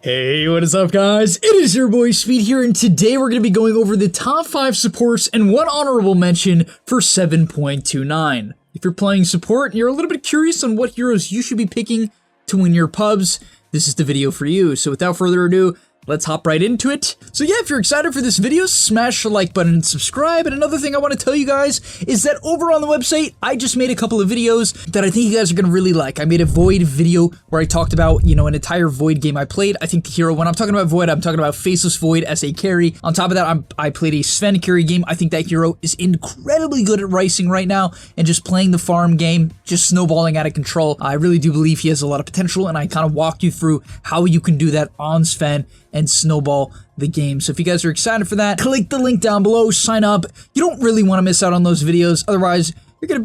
Hey, what is up guys? It is your boy Speed here, and today we're going to be going over the top 5 supports and one honorable mention for 7.29. If you're playing support and you're a little bit curious on what heroes you should be picking to win your pubs, this is the video for you. So without further ado, let's hop right into it. So yeah, if you're excited for this video, smash the like button and subscribe. And another thing I want to tell you guys is that over on the website, I just made a couple of videos that I think you guys are going to really like. I made a Void video where I talked about, an entire Void game I played. I think the hero, when I'm talking about Void, I'm talking about Faceless Void as a carry. On top of that, I played a Sven carry game. I think that hero is incredibly good at ricing right now and just playing the farm game, just snowballing out of control. I really do believe he has a lot of potential, and I kind of walk you through how you can do that on Sven and snowball the game. So if you guys are excited for that, click the link down below, sign up. You don't really want to miss out on those videos. Otherwise, you're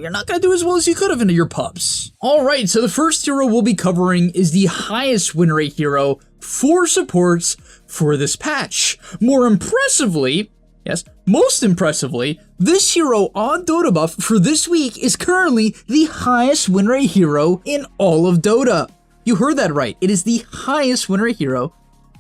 not gonna do as well as you could have into your pubs. All right, so the first hero we'll be covering is the highest win rate hero for supports for this patch. More impressively, yes, most impressively, this hero on Dota buff for this week is currently the highest win rate hero in all of Dota. You heard that right. It is the highest win rate hero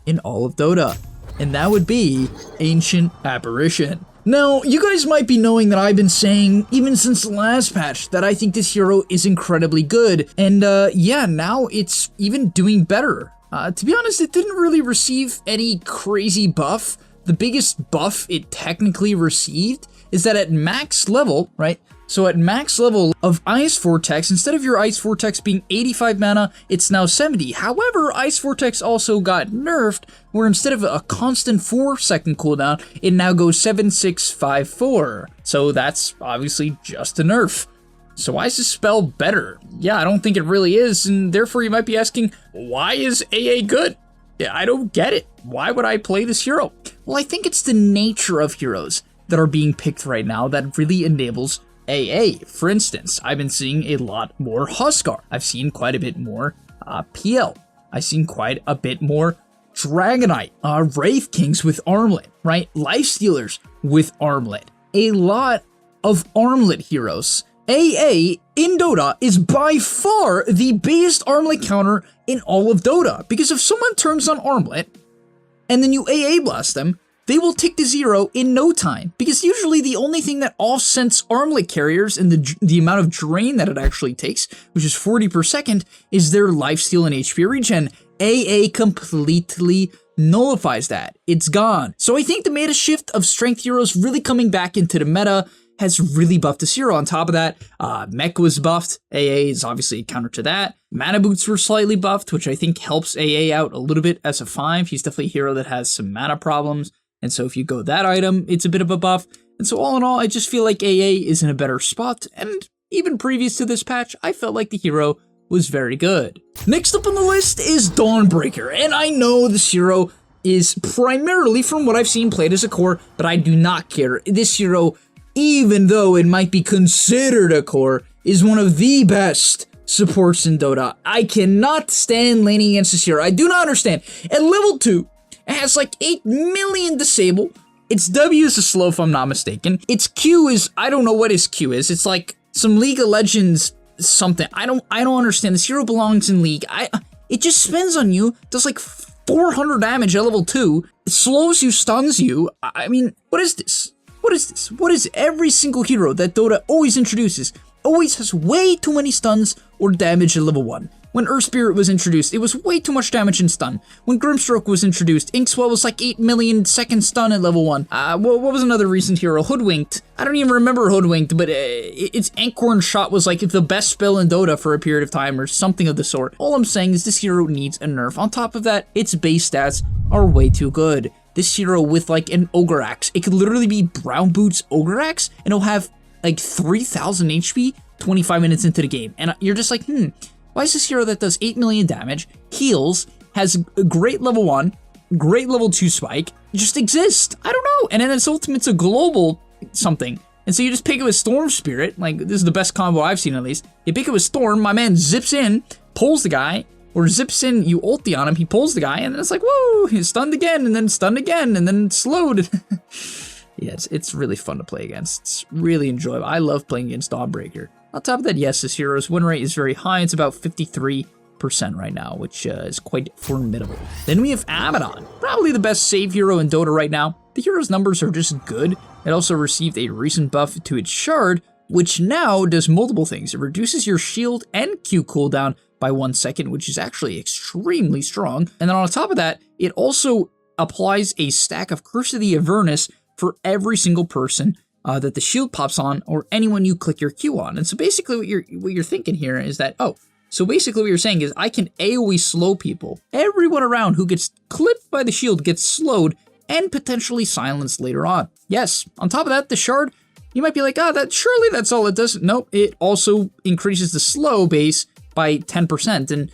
in all of Dota, and that would be Ancient Apparition. Now, you guys might be knowing that I've been saying, even since the last patch, that I think this hero is incredibly good, and yeah, now it's even doing better. To be honest, it didn't really receive any crazy buff. The biggest buff it technically received is that at max level, right? So at max level of Ice Vortex, instead of your Ice Vortex being 85 mana, it's now 70. However, Ice Vortex also got nerfed, where instead of a constant 4-second cooldown, it now goes 7, 6, 5, 4. So that's obviously just a nerf. So why is this spell better? Yeah, I don't think it really is, and therefore you might be asking, why is AA good? Yeah, I don't get it. Why would I play this hero? Well, I think it's the nature of heroes that are being picked right now that really enables AA. For instance, I've been seeing a lot more Huskar. I've seen quite a bit more PL. I've seen quite a bit more Dragonite, Wraith Kings with Armlet, right? Lifestealers with Armlet. A lot of Armlet heroes. AA in Dota is by far the biggest Armlet counter in all of Dota, because if someone turns on Armlet and then you AA blast them, they will tick to 0 in no time, because usually the only thing that offsets Armlet carriers and the amount of drain that it actually takes, which is 40 per second, is their lifesteal and HP regen. AA completely nullifies that. It's gone. So I think the meta shift of strength heroes really coming back into the meta has really buffed this hero. On top of that, Mech was buffed. AA is obviously a counter to that. Mana Boots were slightly buffed, which I think helps AA out a little bit as a 5. He's definitely a hero that has some mana problems. And so if you go that item, it's a bit of a buff. And so all in all, I just feel like AA is in a better spot. And even previous to this patch, I felt like the hero was very good. Next up on the list is DAWNBREAKER. And I know this hero is primarily, from what I've seen, played as a core, but I do not care. This hero, even though it might be considered a core, is one of the best supports in Dota. I cannot stand laning against this hero. I do not understand. At level 2, it has like 8 million disable. Its W is a slow, if I'm not mistaken. Its Q is, I don't know what his Q is. It's like some League of Legends something. I don't understand. This hero belongs in League. It just spins on you, does like 400 damage at level 2. It slows you, stuns you. I mean, what is this? What is this? What is every single hero that Dota always introduces? Always has way too many stuns or damage at level 1. When Earth Spirit was introduced, it was way too much damage and stun. When GRIMSTROKE was introduced, Inkswell was like 8 million second stun at level 1. What was another recent hero? Hoodwinked. I don't even remember Hoodwinked, but its Ankhorn Shot was like the best spell in Dota for a period of time or something of the sort. All I'm saying is this hero needs a nerf. On top of that, its base stats are way too good. This hero with like an Ogre Axe, it could literally be Brown Boots Ogre Axe, and it'll have like 3,000 HP 25 minutes into the game. And you're just like, why is this hero that does 8 million damage, heals, has a great level 1, great level 2 spike, just exist? I don't know. And then its ultimate's a global something. And so you just pick it with Storm Spirit, like this is the best combo I've seen at least. You pick it with Storm, my man zips in, pulls the guy, or zips in, you ulti on him, he pulls the guy, and then it's like, whoa, he's stunned again, and then stunned again, and then slowed. Yeah, it's really fun to play against. It's really enjoyable. I love playing against DAWNBREAKER. On top of that, yes, this hero's win rate is very high. It's about 53 right now, which is quite formidable. Then we have ABADDON, probably the best save hero in Dota right now. The hero's numbers are just good. It also received a recent buff to its shard, which now does multiple things. It reduces your shield and Q cooldown by 1 second, which is actually extremely strong. And then on top of that, it also applies a stack of Curse of the Avernus for every single person that the shield pops on, or anyone you click your Q on. And so basically what you're thinking here is that, so basically what you're saying is I can AoE slow people. Everyone around who gets clipped by the shield gets slowed and potentially silenced later on. Yes, on top of that, the shard, you might be like, surely that's all it does. Nope, it also increases the slow base by 10%. And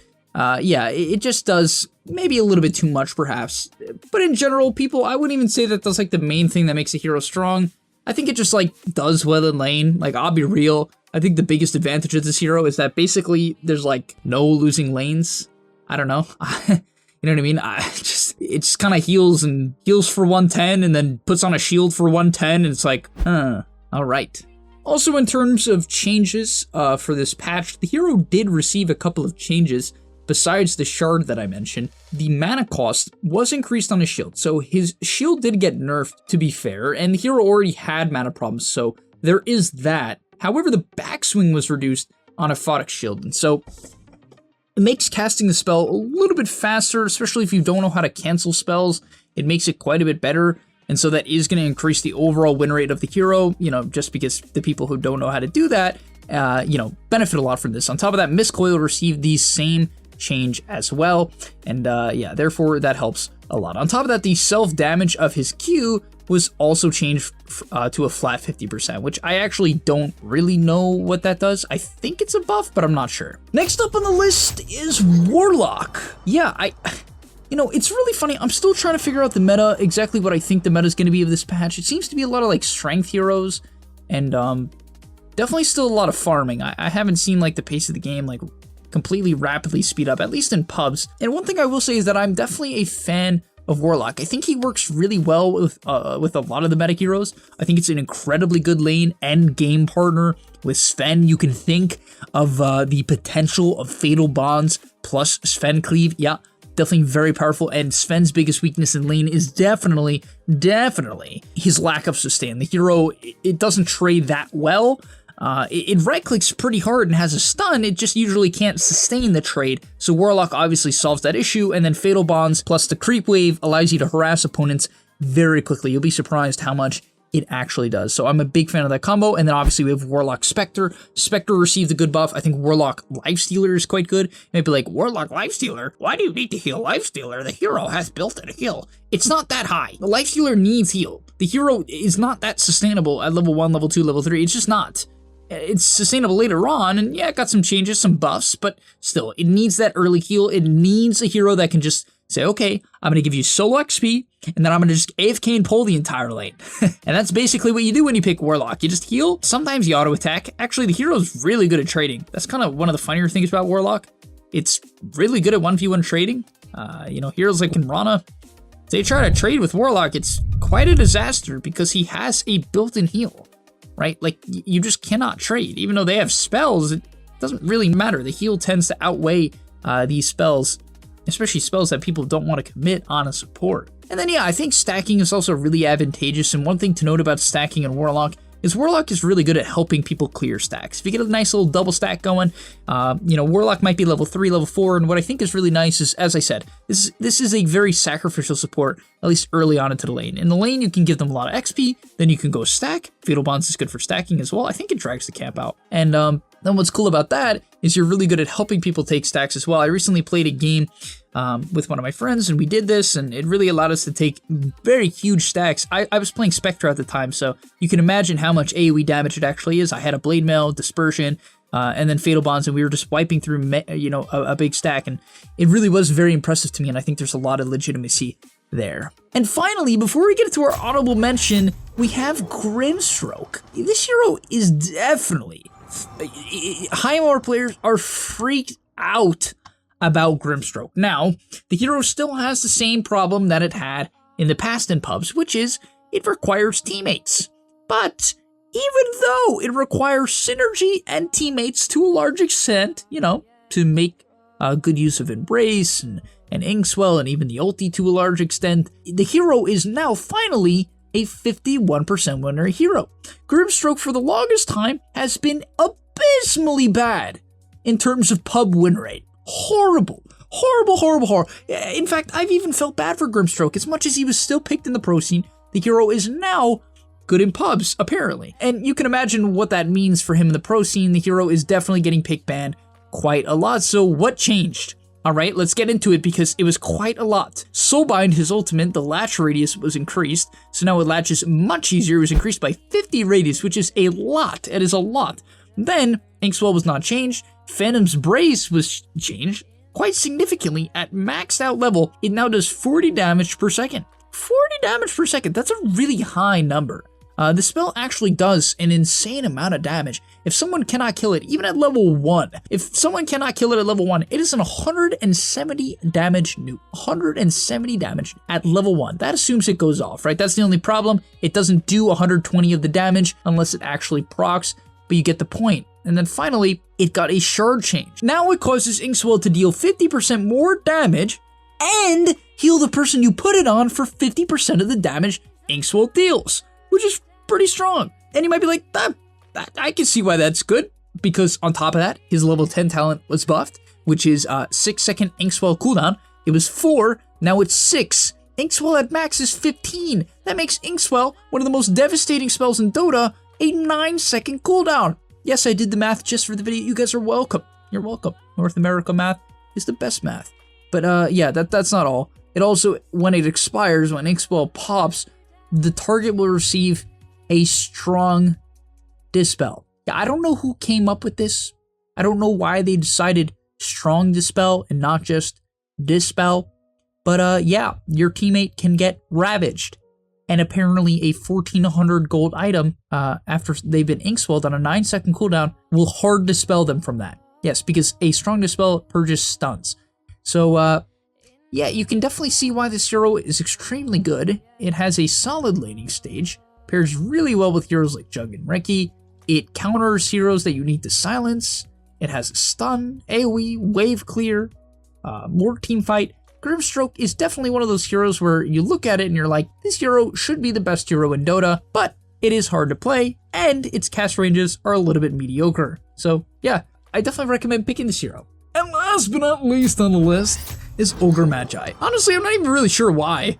yeah, it just does maybe a little bit too much perhaps. But in general, people, I wouldn't even say that that's like the main thing that makes a hero strong. I think it just like does well in lane. Like, I'll be real. I think the biggest advantage of this hero is that basically there's like no losing lanes. I don't know. You know what I mean? It just kind of heals for 110 and then puts on a shield for 110 and it's like, all right. Also, in terms of changes for this patch, the hero did receive a couple of changes. Besides the shard that I mentioned, the mana cost was increased on his shield. So his shield did get nerfed, to be fair, and the hero already had mana problems, so there is that. However, the backswing was reduced on a Photic shield, and so it makes casting the spell a little bit faster, especially if you don't know how to cancel spells. It makes it quite a bit better, and so that is going to increase the overall win rate of the hero, you know, just because the people who don't know how to do that, you know, benefit a lot from this. On top of that, Miss Coil received these same change as well, and yeah, therefore that helps a lot. On top of that, the self-damage of his Q was also changed to a flat 50%, which I actually don't really know what that does. I think it's a buff, but I'm not sure. Next up on the list is Warlock. Yeah, you know, it's really funny. I'm still trying to figure out the meta, exactly what I think the meta is going to be of this patch. It seems to be a lot of like strength heroes, and definitely still a lot of farming. I haven't seen like the pace of the game like completely rapidly speed up, at least in pubs. And one thing I will say is that I'm definitely a fan of Warlock. I think he works really well with a lot of the meta heroes. I think it's an incredibly good lane and game partner. With Sven, you can think of the potential of Fatal Bonds plus Sven Cleave. Yeah, definitely very powerful. And Sven's biggest weakness in lane is definitely his lack of sustain. The hero, it doesn't trade that well. It right-clicks pretty hard and has a stun, it just usually can't sustain the trade, so Warlock obviously solves that issue, and then Fatal Bonds plus the Creep Wave allows you to harass opponents very quickly. You'll be surprised how much it actually does. So I'm a big fan of that combo, and then obviously we have Warlock Spectre. Spectre received a good buff. I think Warlock Lifestealer is quite good. You might be like, Warlock Lifestealer? Why do you need to heal Lifestealer? The hero has built-in heal. It's not that high. The Lifestealer needs heal. The hero is not that sustainable at level 1, level 2, level 3. It's just not. It's sustainable later on, and yeah, it got some changes, some buffs, but still, it needs that early heal. It needs a hero that can just say, okay, I'm going to give you solo XP, and then I'm going to just AFK and pull the entire lane. And that's basically what you do when you pick Warlock. You just heal, sometimes you auto-attack. Actually, the hero's really good at trading. That's kind of one of the funnier things about Warlock. It's really good at 1v1 trading. You know, heroes like Rana, they try to trade with Warlock, it's quite a disaster because he has a built-in heal. Right? Like, you just cannot trade. Even though they have spells, it doesn't really matter. The heal tends to outweigh these spells, especially spells that people don't want to commit on a support. And then, yeah, I think stacking is also really advantageous, and one thing to note about stacking in Warlock is really good at helping people clear stacks. If you get a nice little double stack going, you know, Warlock might be level 3, level 4, and what I think is really nice is, as I said, this is a very sacrificial support, at least early on into the lane. In the lane, you can give them a lot of XP, then you can go stack. Fatal Bonds is good for stacking as well. I think it drags the camp out. And then what's cool about that is you're really good at helping people take stacks as well. I recently played a game with one of my friends, and we did this, and it really allowed us to take very huge stacks. I was playing Spectre at the time, so you can imagine how much AoE damage it actually is. I had a Blade Mail, Dispersion, and then Fatal Bonds, and we were just wiping through, you know, a big stack, and it really was very impressive to me, and I think there's a lot of legitimacy there. And finally, before we get to our honorable mention, we have Grimstroke. This hero is definitely... high MMR players are freaked out about Grimstroke. Now, the hero still has the same problem that it had in the past in pubs, which is it requires teammates. But even though it requires synergy and teammates to a large extent, you know, to make good use of Embrace and Inkswell and even the ulti to a large extent, the hero is now finally a 51% winner hero. GRIMSTROKE for the longest time has been abysmally bad in terms of pub win rate. Horrible. In fact, I've even felt bad for GRIMSTROKE. As much as he was still picked in the pro scene, the hero is now good in pubs, apparently. And you can imagine what that means for him in the pro scene. The hero is definitely getting pick banned quite a lot. So what changed? Alright, let's get into it because it was quite a lot. Soulbind, his ultimate, the latch radius was increased. So now it latches much easier. It was increased by 50 radius, which is a lot. It is a lot. Then, Inkswell was not changed. Phantom's Brace was changed quite significantly. At maxed out level, it now does 40 damage per second. 40 damage per second, that's a really high number. The spell actually does an insane amount of damage. If someone cannot kill it, even at level 1, if someone cannot kill it at level 1, it is an 170 damage nuke. 170 damage at level 1. That assumes it goes off, right? That's the only problem. It doesn't do 120 of the damage unless it actually procs, but you get the point. And then finally, it got a shard change. Now it causes Inkswell to deal 50% more damage and heal the person you put it on for 50% of the damage Inkswell deals, which is pretty strong. And you might be like, I can see why that's good, because on top of that, his level 10 talent was buffed, which is 6-second Inkswell cooldown. It was 4, now it's 6. Inkswell at max is 15. That makes Inkswell one of the most devastating spells in Dota, a 9-second cooldown. Yes, I did the math just for the video. You guys are welcome. You're welcome. North America math is the best math. But yeah, that's not all. It also, when it expires, when Inkswell pops, the target will receive a strong dispel. Yeah, I don't know who came up with this. I don't know why they decided strong dispel and not just dispel. But yeah, your teammate can get ravaged. And apparently a 1400 gold item after they've been Inkswelled on a 9-second cooldown will hard dispel them from that. Yes, because a strong dispel purges stuns. So yeah, you can definitely see why this hero is extremely good. It has a solid laning stage, pairs really well with heroes like Jug and Reki. It counters heroes that you need to silence. It has a stun, AoE, wave clear, more team fight. GRIMSTROKE is definitely one of those heroes where you look at it and you're like, this hero should be the best hero in Dota, but it is hard to play, and its cast ranges are a little bit mediocre. So yeah, I definitely recommend picking this hero. And last but not least on the list is OGRE MAGI. Honestly, I'm not even really sure why.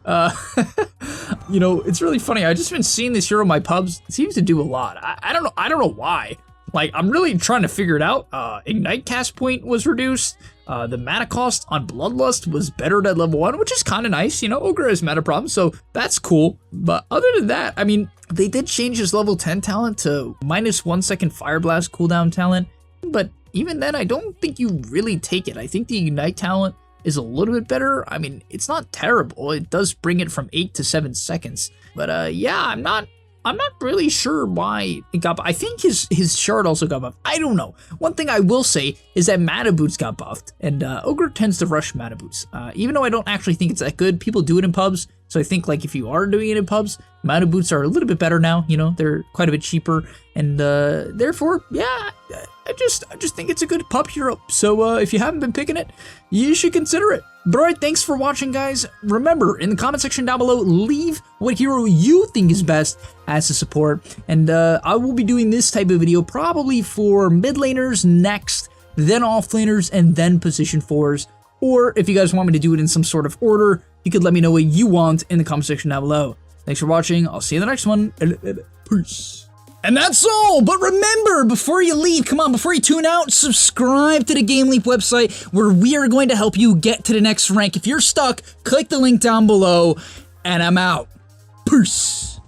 You know, it's really funny. I've just been seeing this hero in my pubs. It seems to do a lot. I don't know why. Like, I'm really trying to figure it out. Ignite cast point was reduced. The mana cost on Bloodlust was bettered at level 1, which is kind of nice. You know, OGRE has mana problems, so that's cool. But other than that, I mean, they did change his level 10 talent to -1 second Fire Blast cooldown talent. But even then, I don't think you really take it. I think the Ignite talent is a little bit better. I mean, it's not terrible. It does bring it from 8 to 7 seconds. But yeah, I'm not really sure why it got buffed. I think his shard also got buffed. I don't know. One thing I will say is that mana boots got buffed, and OGRE tends to rush mana boots. Even though I don't actually think it's that good, people do it in pubs. So I think, like, if you are doing it in pubs, mana boots are a little bit better now. You know, they're quite a bit cheaper, and therefore, yeah, I just think it's a good pub hero. So if you haven't been picking it, you should consider it. But alright, thanks for watching, guys. Remember, in the comment section down below, leave what hero you think is best as a support. And I will be doing this type of video probably for mid laners next, then off laners, and then position 4s. Or if you guys want me to do it in some sort of order, you could let me know what you want in the comment section down below. Thanks for watching. I'll see you in the next one. Peace. And that's all, but remember, before you leave, come on, before you tune out, subscribe to the GameLeap website, where we are going to help you get to the next rank. If you're stuck, click the link down below, and I'm out. Peace.